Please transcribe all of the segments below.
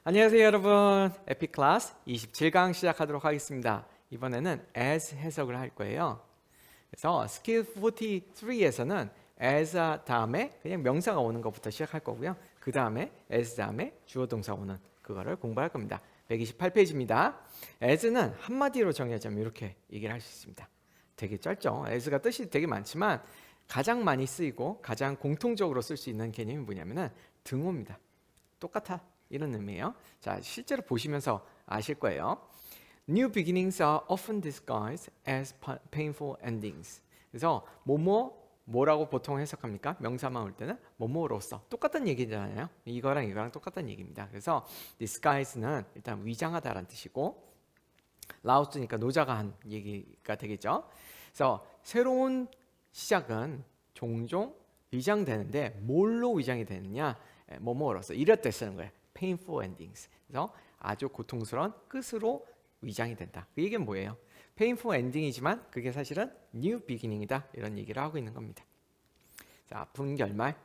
안녕하세요 여러분. 에픽클래스 27강 시작하도록 하겠습니다. 이번에는 as 해석을 할 거예요. 그래서 스킬 43에서는 as 다음에 그냥 명사가 오는 것부터 시작할 거고요. 그 다음에 as 다음에 주어 동사 오는 그거를 공부할 겁니다. 128페이지입니다. as는 한마디로 정의하자면 이렇게 얘기를 할 수 있습니다. 되게 짧죠. as가 뜻이 되게 많지만 가장 많이 쓰이고 가장 공통적으로 쓸 수 있는 개념이 뭐냐면은 등호입니다. 똑같아 이런 의미예요. 자, 실제로 보시면서 아실 거예요. New beginnings are often disguised as painful endings. 그래서 뭐라고 보통 해석합니까? 명사만 올 때는 뭐뭐로서 똑같은 얘기잖아요. 이거랑 똑같은 얘기입니다. 그래서 disguise는 일단 위장하다라는 뜻이고 라우스니까 노자가 한 얘기가 되겠죠. 그래서 새로운 시작은 종종 위장되는데 뭘로 위장이 되느냐? 뭐뭐로서 이럴 때 쓰는 거예요. painful endings. 그래서 아주 고통스러운 끝으로 위장이 된다. 그 얘기는 뭐예요? painful ending이지만 그게 사실은 new beginning이다. 이런 얘기를 하고 있는 겁니다. 자, 아픈 결말,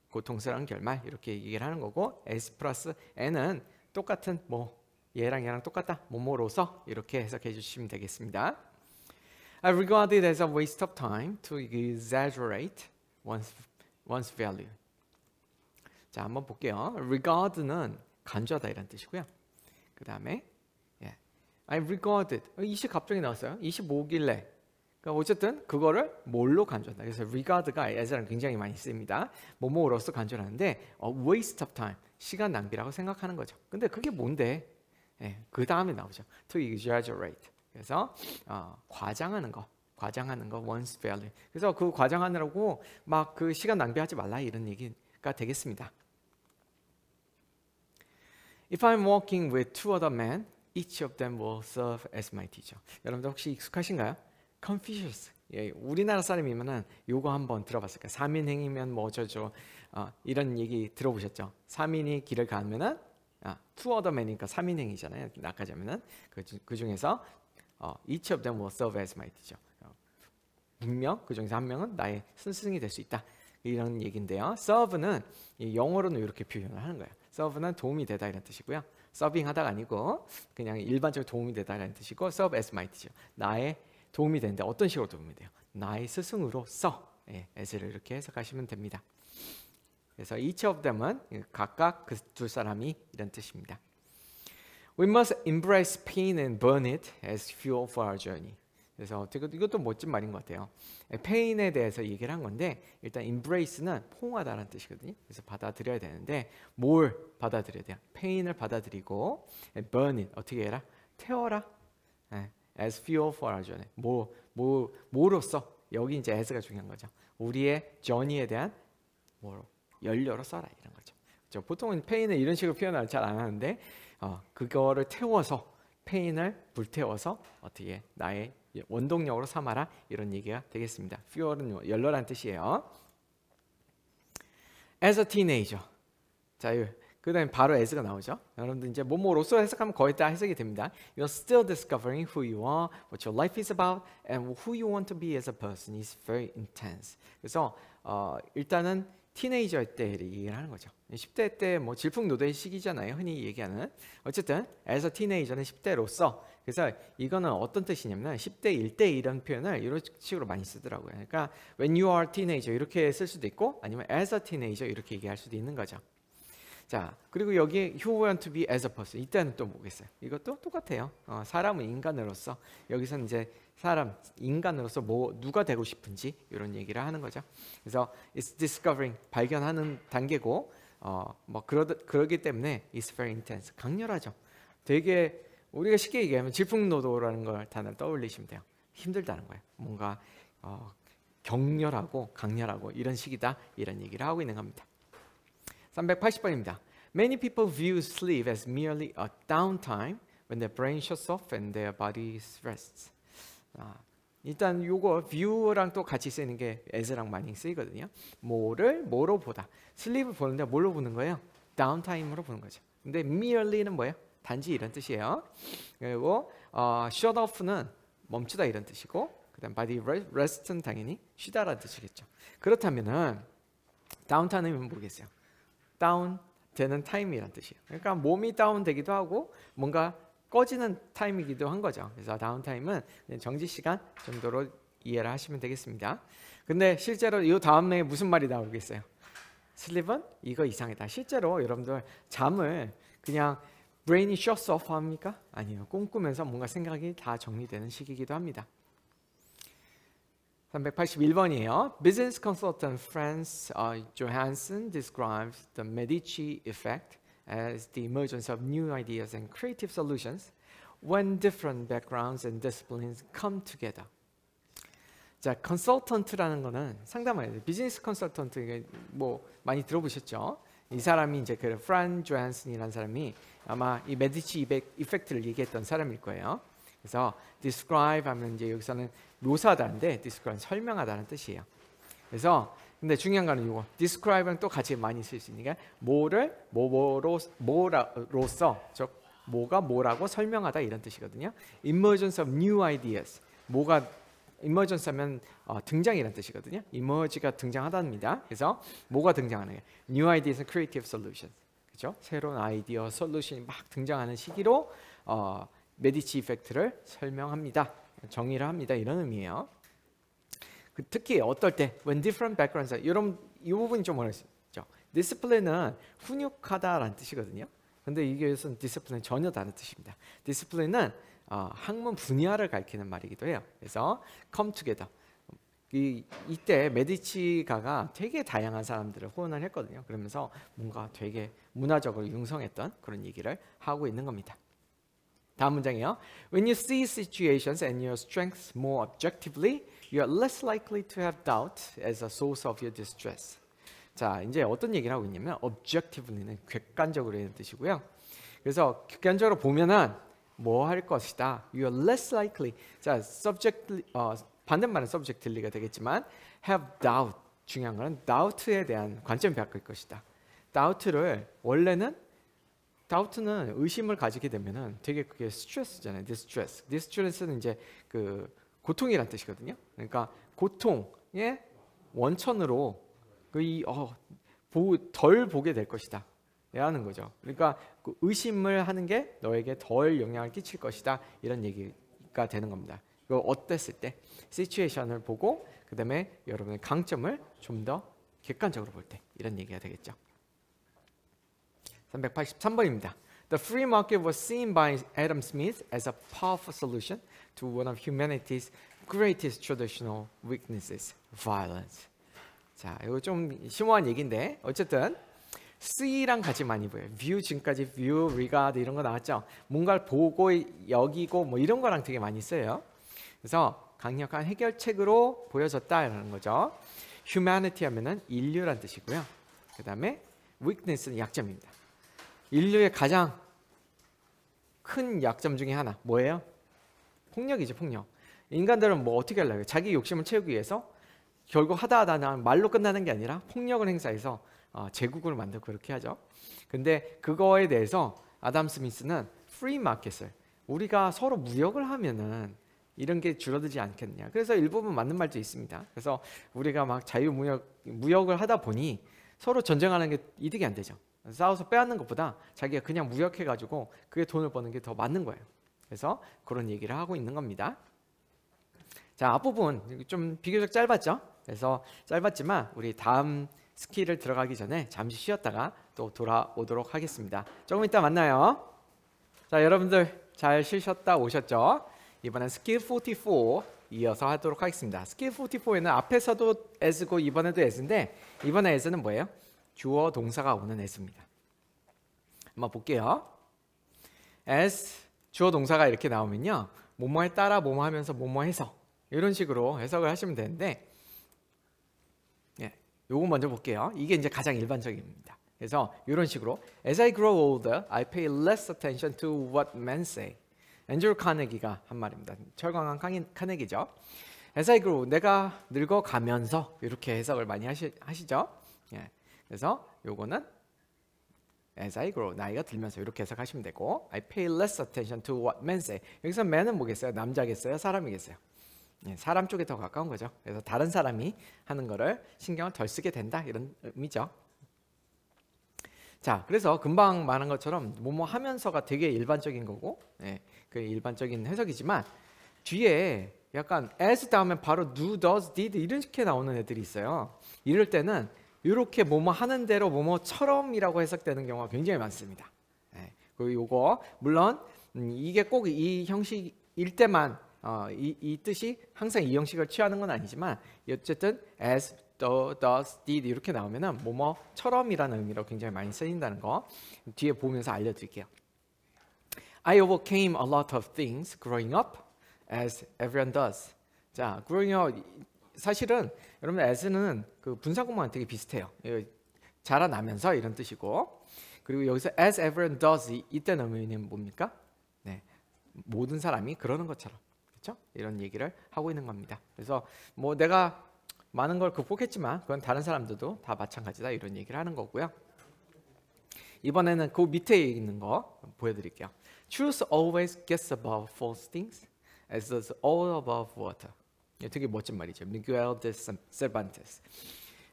고통스러운 결말 이렇게 얘기를 하는 거고 s 플러스 n은 똑같은 얘랑 똑같다. 뭐뭐로서 이렇게 해석해 주시면 되겠습니다. I regard it as a waste of time to exaggerate one's value. 자, 한번 볼게요. regard는 간주하다 이런 뜻이고요. 그 다음에 I regarded 이 시 갑자기 나왔어요. 25길래. 그러니까 어쨌든 그거를 뭘로 간주한다. 그래서 regard가 as랑 굉장히 많이 쓰입니다. 뭐뭐로서 간주를 하는데 waste of time 시간 낭비라고 생각하는 거죠. 근데 그게 뭔데? 그 다음에 나오죠. to exaggerate. 그래서 과장하는 거 one's value. 그래서 그 과장하느라고 막 그 시간 낭비하지 말라 이런 얘기가 되겠습니다. If I'm walking with two other men, each of them will serve as my teacher. 여러분들 혹시 익숙하신가요? Confucius. 우리나라 사람이면은 요거 한번 들어봤을 거예요. 3인행이면 뭐 어쩌죠. 이런 얘기 들어보셨죠? 3인이 길을 가면은 two other men이니까 3인행이잖아요. 나가자면은 그 중에서 each of them will serve as my teacher. 분명 그 중에서 한 명은 나의 스승이 될 수 있다. 이런 얘기인데요. serve는 영어로는 이렇게 표현을 하는 거예요. serve는 도움이 되다 이런 뜻이고요. 서빙하다가 아니고 그냥 일반적으로 도움이 되다 이런 뜻이고 serve as my teacher. 나의 도움이 되는데 어떤 식으로 도움이 돼요? 나의 스승으로서 as를 이렇게 해석하시면 됩니다. 그래서 each of them은 각각 그 두 사람이 이런 뜻입니다. We must embrace pain and burn it as fuel for our journey. 그래서 이것도 멋진 말인 것 같아요. pain에 대해서 얘기를 한 건데 일단 embrace는 포옹하다라는 뜻이거든요. 그래서 받아들여야 되는데 뭘 받아들여야 돼요? pain을 받아들이고 burn it 어떻게 해라? 태워라. as fuel for our journey. 뭐로써 여기 이제 as가 중요한 거죠. 우리의 journey에 대한 연료로 써라 이런 거죠. 그렇죠? 보통은 pain을 이런 식으로 표현을 잘 안 하는데 그거를 태워서 페인을 불태워서 어떻게 나의 원동력으로 삼아라 이런 얘기가 되겠습니다. fuel은 연료라는 뜻이에요. As a teenager. 자, 그 다음에 바로 as가 나오죠. 여러분들 이제 뭐로써 해석하면 거의 다 해석이 됩니다. You're still discovering who you are, what your life is about, and who you want to be as a person is very intense. 그래서 일단은 티네이저 때 얘기를 하는 거죠. 10대 때 뭐 질풍노도의 시기잖아요. 흔히 얘기하는. 어쨌든 as a teenager는 10대로서 그래서 이거는 어떤 뜻이냐면 10대 1대 이런 표현을 이런 식으로 많이 쓰더라고요. 그러니까 when you are teenager 이렇게 쓸 수도 있고 아니면 as a teenager 이렇게 얘기할 수도 있는 거죠. 자, 그리고 여기 who want to be as a person 이때는 또 뭐겠어요? 이것도 똑같아요. 사람은 인간으로서 여기서는 이제 인간으로서 누가 되고 싶은지 이런 얘기를 하는 거죠. 그래서 it's discovering 발견하는 단계고 그러기 때문에 it's very intense 강렬하죠. 되게 우리가 쉽게 얘기하면 질풍노도라는 걸 단어를 떠올리시면 돼요. 힘들다는 거예요. 뭔가 격렬하고 강렬하고 이런 식이다 이런 얘기를 하고 있는 겁니다. 380번입니다. Many people view sleep as merely a downtime when their brain shuts off and their body rests. 일단 요거 view랑 또 같이 쓰이는 게 as랑 많이 쓰이거든요. 뭐로 보다. 슬립을 보는데 뭘로 보는 거예요? 다운타임으로 보는 거죠. 근데 merely는 뭐예요? 단지 이런 뜻이에요. 그리고 shut off는 멈추다 이런 뜻이고 그다음 body rest는 당연히 쉬다라는 뜻이겠죠. 그렇다면은 다운타임은 모르겠어요. 다운 되는 타임이란 뜻이에요. 그러니까 몸이 다운되기도 하고 뭔가 꺼지는 타임이기도 한 거죠. 그래서 다운타임은 정지 시간 정도로 이해를 하시면 되겠습니다. 근데 실제로 이 다음에 무슨 말이 나오겠어요? 슬립은 이거 이상이다. 실제로 여러분들 잠을 그냥 브레인이 셔츠 오프 합니까? 아니요. 꿈꾸면서 뭔가 생각이 다 정리되는 시기이기도 합니다. 381번이에요. Business consultant Franz Johansson describes the Medici effect as the emergence of new ideas and creative solutions when different backgrounds and disciplines come together. 자, 컨설턴트라는 거는 상담을 비즈니스 컨설턴트 이게 뭐 많이 들어보셨죠? 이 사람이 이제 그 프란 조한슨이라는 사람이 아마 이 메디치 이펙트를 얘기했던 사람일 거예요. 그래서 describe 하면 이제 여기서는 묘사하다인데 describe 설명하다는 뜻이에요. 그래서 근데 중요한 거는 이거 describe는 또 같이 많이 쓸 수 있으니까 뭐를 뭐로서 즉 뭐가 뭐라고 설명하다 이런 뜻이거든요. Emergence of new ideas 뭐가 emergence 하면 등장이라는 뜻이거든요. emerge가 등장하답니다. 그래서 뭐가 등장하는 게 new ideas and creative solutions. 그렇죠? 새로운 아이디어, 솔루션이 막 등장하는 시기로 메디치 이펙트를 설명합니다. 정의를 합니다. 이런 의미예요. 특히 어떨 때 when different backgrounds 이런 이 부분이 좀 어렵죠. 디스플레이는 훈육하다라는 뜻이거든요. 근데 이것은 디스플레이는 전혀 다른 뜻입니다. 디스플레이는 학문 분야를 가리키는 말이기도 해요. 그래서 come together. 이때 메디치가가 되게 다양한 사람들을 호언을 했거든요. 그러면서 뭔가 되게 문화적으로 융성했던 그런 얘기를 하고 있는 겁니다. 다음 문장이에요. When you see situations and your strengths more objectively, you are less likely to have doubt as a source of your distress. 자, 이제 어떤 얘기를 하고 있냐면 objectively는 객관적으로 이런 뜻이고요. 그래서 객관적으로 보면은 뭐 할 것이다. You are less likely. 자, subject 반대말은 subjectively가 되겠지만 have doubt. 중요한 거는 doubt에 대한 관점이 바뀔 것이다. doubt를 원래는 doubt는 의심을 가지게 되면은 되게 그게 스트레스잖아요. distress. distress는 이제 그 고통이란 뜻이거든요. 그러니까 고통의 원천으로 덜 보게 될 것이다. 라는 거죠. 그러니까 그 의심을 하는 게 너에게 덜 영향을 끼칠 것이다. 이런 얘기가 되는 겁니다. 그 어땠을 때 시츄에이션을 보고 그다음에 여러분의 강점을 좀 더 객관적으로 볼 때 이런 얘기가 되겠죠. 383번입니다. The free market was seen by Adam Smith as a powerful solution to one of humanity's greatest traditional weaknesses, violence. 자, 이거 좀 심오한 얘기인데 어쨌든 see랑 같이 많이 보여요. view 지금까지 view, regard 이런 거 나왔죠. 뭔가를 보고 여기고 뭐 이런 거랑 되게 많이 써요. 그래서 강력한 해결책으로 보여졌다라는 거죠. humanity 하면은 인류란 뜻이고요. 그 다음에 weakness는 약점입니다. 인류의 가장 큰 약점 중에 하나 뭐예요? 폭력이죠. 폭력. 인간들은 뭐 어떻게 하려고 해요? 자기 욕심을 채우기 위해서 결국 하다 말로 끝나는 게 아니라 폭력을 행사해서 제국을 만들고 그렇게 하죠. 근데 그거에 대해서 아담 스미스는 프리 마켓을 우리가 서로 무역을 하면은 이런 게 줄어들지 않겠냐. 그래서 일부분 맞는 말도 있습니다. 그래서 우리가 막 무역을 하다 보니 서로 전쟁하는 게 이득이 안 되죠. 싸워서 빼앗는 것보다 자기가 그냥 무역해가지고 그게 돈을 버는 게 더 맞는 거예요. 그래서 그런 얘기를 하고 있는 겁니다. 자, 앞부분 좀 비교적 짧았죠? 그래서 짧았지만 우리 다음 스킬을 들어가기 전에 잠시 쉬었다가 또 돌아오도록 하겠습니다. 조금 이따 만나요. 자, 여러분들 잘 쉬셨다 오셨죠? 이번엔 스킬 44 이어서 하도록 하겠습니다. 스킬 44에는 앞에서도 as고 이번에도 as인데 이번에 as는 뭐예요? 주어 동사가 오는 as입니다. 한번 볼게요. as 주어 동사가 이렇게 나오면요. 뭐뭐에 따라 뭐뭐 하면서 뭐뭐 해서 이런 식으로 해석을 하시면 되는데 요거 먼저 볼게요. 이게 이제 가장 일반적입니다. 그래서 이런 식으로 As I grow older, I pay less attention to what men say. 앤드류 카네기가 한 말입니다. 철강한 카네기죠. As I grow, 내가 늙어가면서 이렇게 해석을 많이 하시죠. 그래서 요거는 As I grow, 나이가 들면서 이렇게 해석하시면 되고 I pay less attention to what men say. 여기서 men은 뭐겠어요? 남자겠어요? 사람이겠어요? 사람 쪽에 더 가까운 거죠. 그래서 다른 사람이 하는 거를 신경을 덜 쓰게 된다 이런 의미죠. 자, 그래서 금방 말한 것처럼 뭐뭐 하면서가 되게 일반적인 거고, 그 일반적인 해석이지만 뒤에 약간 as 다음에 바로 do, does, did 이렇게 나오는 애들이 있어요. 이럴 때는 이렇게 뭐뭐 하는 대로 뭐뭐처럼이라고 해석되는 경우가 굉장히 많습니다. 그리고 요거 물론 이게 꼭 이 형식일 때만 이 뜻이 항상 이 형식을 취하는 건 아니지만 어쨌든 as, does, did 이렇게 나오면은 뭐뭐처럼이라는 의미로 굉장히 많이 쓰인다는 거 뒤에 보면서 알려드릴게요. I overcame a lot of things growing up, as everyone does. 자, growing up 사실은 여러분 as는 그 분사구문랑 되게 비슷해요. 자라나면서 이런 뜻이고, 그리고 여기서 as everyone does 이때는 의미는 뭡니까? 네, 모든 사람이 그러는 것처럼, 그렇죠? 이런 얘기를 하고 있는 겁니다. 그래서 뭐 내가 많은 걸 극복했지만 그건 다른 사람들도 다 마찬가지다 이런 얘기를 하는 거고요. 이번에는 그 밑에 있는 거 보여드릴게요. Truth always gets above false things, as does all above water. 되게 멋진 말이죠. Miguel de Cervantes.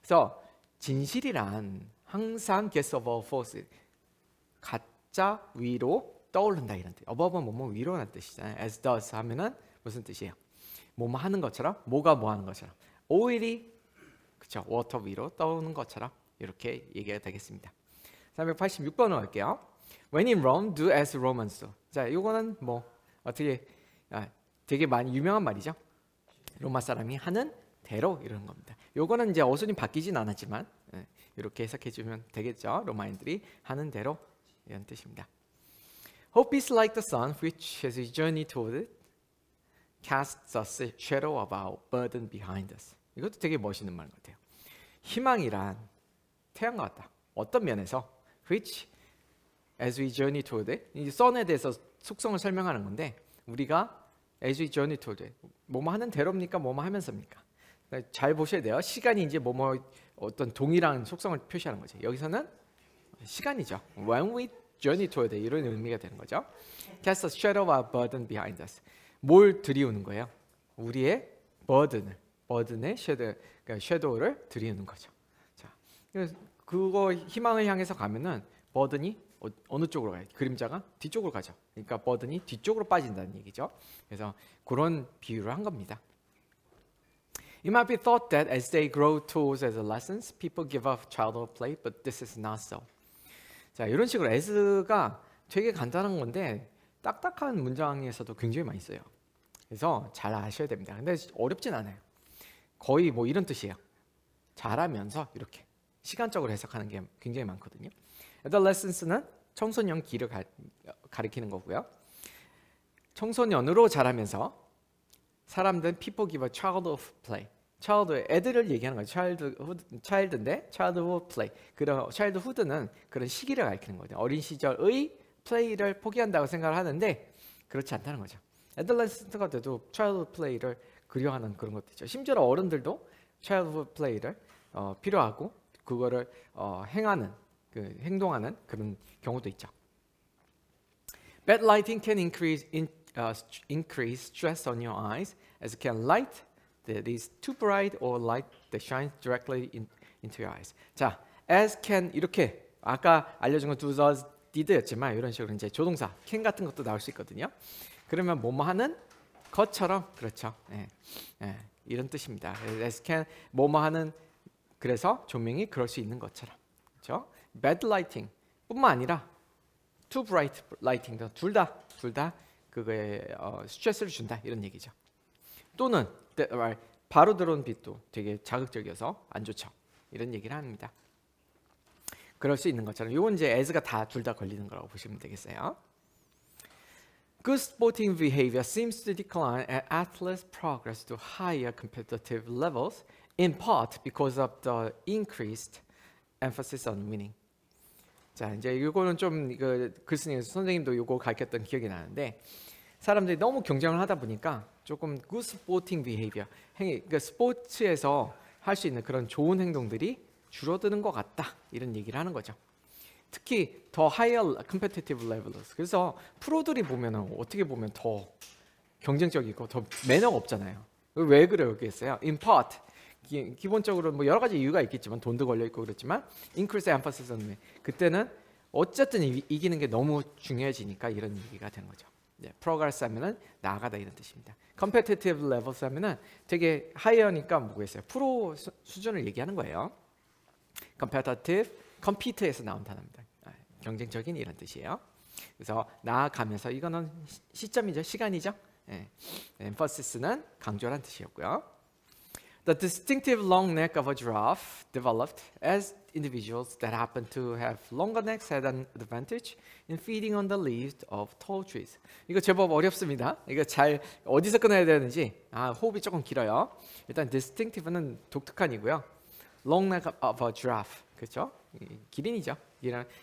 그래서 진실이란 항상 gets above false, 가짜 위로 떠오른다 이런 뜻. above는 뭐뭐 위로라는 뜻이잖아요. as does 하면은 무슨 뜻이에요? 뭐뭐 하는 것처럼, 뭐가 뭐 하는 것처럼. oil이 그렇죠. water 위로 떠오르는 것처럼 이렇게 얘기가 되겠습니다. 386번으로 갈게요. When in Rome, do as Romans do. 자, 이거는 뭐 어떻게 되게 많이 유명한 말이죠. 로마 사람이 하는 대로 이런 겁니다. 요거는 이제 어순이 바뀌진 않았지만 이렇게 해석해 주면 되겠죠. 로마인들이 하는 대로 이런 뜻입니다. Hope is like the sun which as we journey toward it casts a shadow of our burden behind us. 이것도 되게 멋있는 말 같아요. 희망이란 태양과 같다. 어떤 면에서 which as we journey toward it, 이 sun에 대해서 속성을 설명하는 건데 우리가 as we journey toward it, 뭐뭐 하는 대로입니까? 뭐뭐 하면서입니까? 잘 보셔야 돼요. 시간이 이제 뭐뭐 어떤 동일한 속성을 표시하는 거죠. 여기서는 시간이죠. When we journey toward it 이런 의미가 되는 거죠. Cast a shadow of burden behind us. 뭘 들이우는 거예요? 우리의 burden의 shadow를 들이우는 거죠. 자, 그거 희망을 향해서 가면은 burden이 어느 쪽으로 가요? 그림자가 뒤쪽으로 가죠. 그러니까 burden이 뒤쪽으로 빠진다는 얘기죠. 그래서 그런 비유를 한 겁니다. It might be thought that as they grow towards adolescence, people give up childhood play, but this is not so. 자, 이런 식으로 as가 되게 간단한 건데 딱딱한 문장에서도 굉장히 많이 써요. 그래서 잘 아셔야 됩니다. 근데 어렵진 않아요. 거의 뭐 이런 뜻이에요. 자라면서 이렇게 시간적으로 해석하는 게 굉장히 많거든요. adolescence는 청소년 기를 가리키는 거고요. 청소년으로 자라면서 사람들은 people give a childhood play. 애들을 얘기하는 거죠. child인데 childhood play. 그런 childhood는 그런 시기를 가리키는 거죠. 어린 시절의 플레이를 포기한다고 생각을 하는데 그렇지 않다는 거죠. adolescent가 돼도 childhood play를 그려하는 그런 것도 있죠. 심지어 어른들도 childhood play를 필요하고 그거를 행동하는 그런 경우도 있죠. Bad lighting can increase stress on your eyes, as it can light that is too bright or light that shines directly into your eyes. 자, as can 이렇게 아까 알려준 건 do, does, did였지만 이런 식으로 이제 조동사 can 같은 것도 나올 수 있거든요. 그러면 뭐뭐 하는 것처럼 그렇죠. 이런 뜻입니다. as can 뭐뭐 하는 그래서 조명이 그럴 수 있는 것처럼 그렇죠. bad lighting 뿐만 아니라 too bright lighting도 둘 다 그거에 스트레스를 준다 이런 얘기죠. 또는 바로 들어온 빛도 되게 자극적이어서 안 좋죠. 이런 얘기를 합니다. 그럴 수 있는 것처럼 이건 이제 as가 둘 다 걸리는 거라고 보시면 되겠어요. Good sporting behavior seems to decline as athletes progress to higher competitive levels, in part because of the increased emphasis on winning. 자, 이제 이거는 좀 글쓴이 선생님도 이거 가르쳤던 기억이 나는데 사람들이 너무 경쟁을 하다 보니까 조금 good sporting behavior, 그러니까 스포츠에서 할 수 있는 그런 좋은 행동들이 줄어드는 것 같다 이런 얘기를 하는 거죠. 특히 더 higher competitive levels. 그래서 프로들이 보면은 어떻게 보면 더 경쟁적이고 더 매너가 없잖아요. 왜 그러겠어요? In part 기본적으로 뭐 여러 가지 이유가 있겠지만 돈도 걸려 있고 그렇지만 increase emphasis on win. 그때는 어쨌든 이기는 게 너무 중요해지니까 이런 얘기가 되는 거죠. 네, progress 하면은 나아가다 이런 뜻입니다. competitive levels 하면은 되게 하이어니까 뭐겠어요? 프로 수준을 얘기하는 거예요. competitive, compete에서 나온 단어입니다. 경쟁적인 이런 뜻이에요. 그래서 나아가면서 이거는 시점이죠, 시간이죠. 네. emphasis는 강조란 뜻이었고요. The distinctive long neck of a giraffe developed as individuals that happen to have longer necks had an advantage in feeding on the leaves of tall trees. 이거 제법 어렵습니다. 이거 잘 어디서 끊어야 되는지 호흡이 조금 길어요. 일단 distinctive는 독특한이고요. Long neck of a giraffe, 그렇죠? 기린이죠.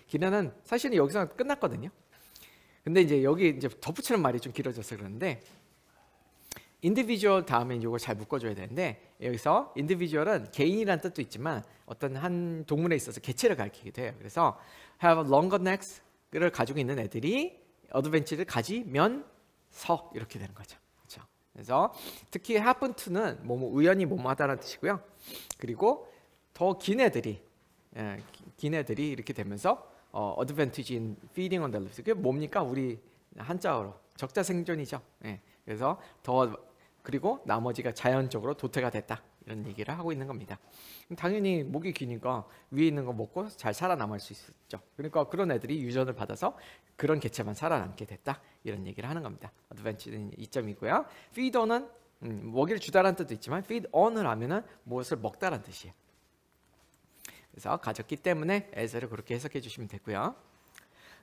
기린은 사실은 여기서 끝났거든요. 근데 이제 여기 이제 덧붙이는 말이 좀 길어져서 그러는데. individual 다음에 이걸 잘 묶어줘야 되는데 여기서 individual은 개인이라는 뜻도 있지만 어떤 한 동물에 있어서 개체를 가리키기도 해요. 그래서 have longer necks를 가지고 있는 애들이 advantage를 가지면서 이렇게 되는 거죠. 그렇죠? 그래서 특히 happen to는 우연히 뭐뭐하다라는 뜻이고요. 그리고 더 긴 애들이 이렇게 되면서 advantage in feeding on the leaves. 그게 뭡니까? 우리 한자어로 적자생존이죠. 그래서 그리고 나머지가 자연적으로 도태가 됐다 이런 얘기를 하고 있는 겁니다. 당연히 목이 기니까 위에 있는 거 먹고 잘 살아남을 수 있죠. 그러니까 그런 애들이 유전을 받아서 그런 개체만 살아남게 됐다 이런 얘기를 하는 겁니다. advantage는 이점이고요. feeder는 먹이를 주다라는 뜻도 있지만 feed on을 하면은 무엇을 먹다라는 뜻이에요. 그래서 가졌기 때문에 as를 그렇게 해석해 주시면 되고요.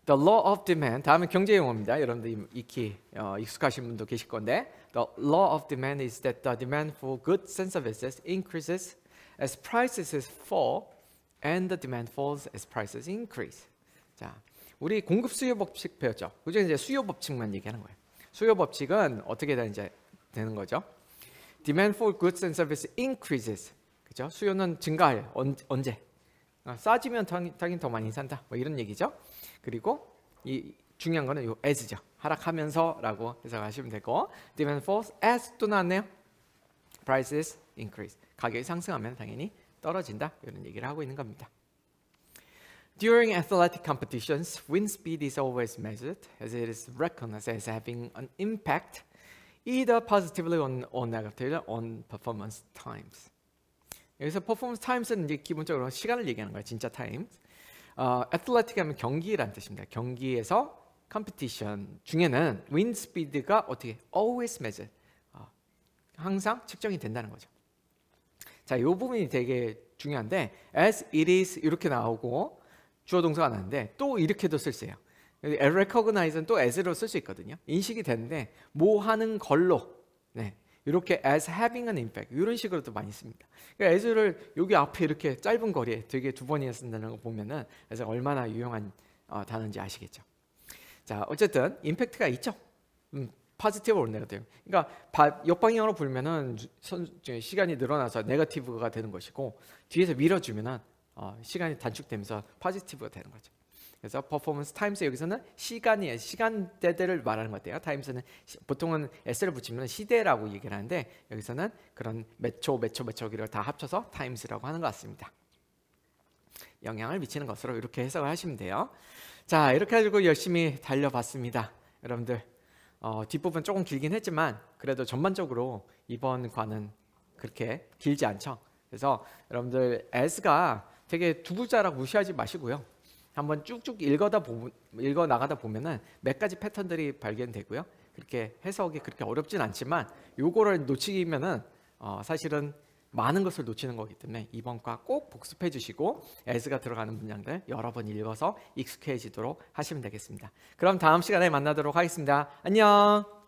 The law of demand, 다음은 경제 용어입니다. 여러분들 익히 익숙하신 분도 계실 건데 The law of demand is that the demand for goods and services increases as prices fall and the demand falls as prices increase. 자, 우리 공급 수요 법칙 배웠죠? 그죠? 이제 수요 법칙만 얘기하는 거예요. 수요 법칙은 어떻게 되는 거죠? Demand for goods and services increases. 그죠? 수요는 증가해요. 언제? 싸지면 당연히 더 많이 산다. 뭐 이런 얘기죠. 그리고 이 중요한 거는 요 as죠. 하락하면서라고 해석하시면 되고 demand falls as 또 나왔네요. prices increase. 가격이 상승하면 당연히 떨어진다. 이런 얘기를 하고 있는 겁니다. During athletic competitions, wind speed is always measured as it is recognized as having an impact either positively or negatively on performance times. 여기서 performance times는 이제 기본적으로 시간을 얘기하는 거예요. 진짜 타임. athletic 하면 경기라는 뜻입니다. 경기에서 competition 중에는 wind speed가 어떻게 always measured 항상 측정이 된다는 거죠. 자, 이 부분이 되게 중요한데 as it is 이렇게 나오고 주어 동사가 나는데 또 이렇게도 쓸 수 있어요. recognize는 또 as로 쓸 수 있거든요. 인식이 되는데 뭐 하는 걸로 이렇게 as having an impact 이런 식으로도 많이 씁니다. 그러니까 as를 여기 앞에 이렇게 짧은 거리에 되게 두 번이나 쓴다는 거 보면은 그래서 얼마나 유용한 단어인지 아시겠죠. 자, 어쨌든 임팩트가 있죠. 포지티브 or 네거티브. 그러니까 역방향으로 불면은 시간이 늘어나서 네거티브가 되는 것이고 뒤에서 밀어주면은 시간이 단축되면서 포지티브가 되는 거죠. 그래서 performance times 여기서는 시간이에요. 시간대들을 말하는 것 같아요. times는 보통은 s를 붙이면 시대라고 얘기를 하는데 여기서는 그런 몇 초를 다 합쳐서 times라고 하는 것 같습니다. 영향을 미치는 것으로 이렇게 해석을 하시면 돼요. 자, 이렇게 가지고 열심히 달려봤습니다. 여러분들 뒷부분 조금 길긴 했지만 그래도 전반적으로 이번 과는 그렇게 길지 않죠. 그래서 여러분들 as가 되게 두 글자라고 무시하지 마시고요. 한번 쭉쭉 읽어 나가다 보면은 몇 가지 패턴들이 발견되고요. 그렇게 해석이 그렇게 어렵진 않지만 요거를 놓치면은 사실은 많은 것을 놓치는 거기 때문에 이번 과 꼭 복습해 주시고 as가 들어가는 문장들 여러 번 읽어서 익숙해지도록 하시면 되겠습니다. 그럼 다음 시간에 만나도록 하겠습니다. 안녕.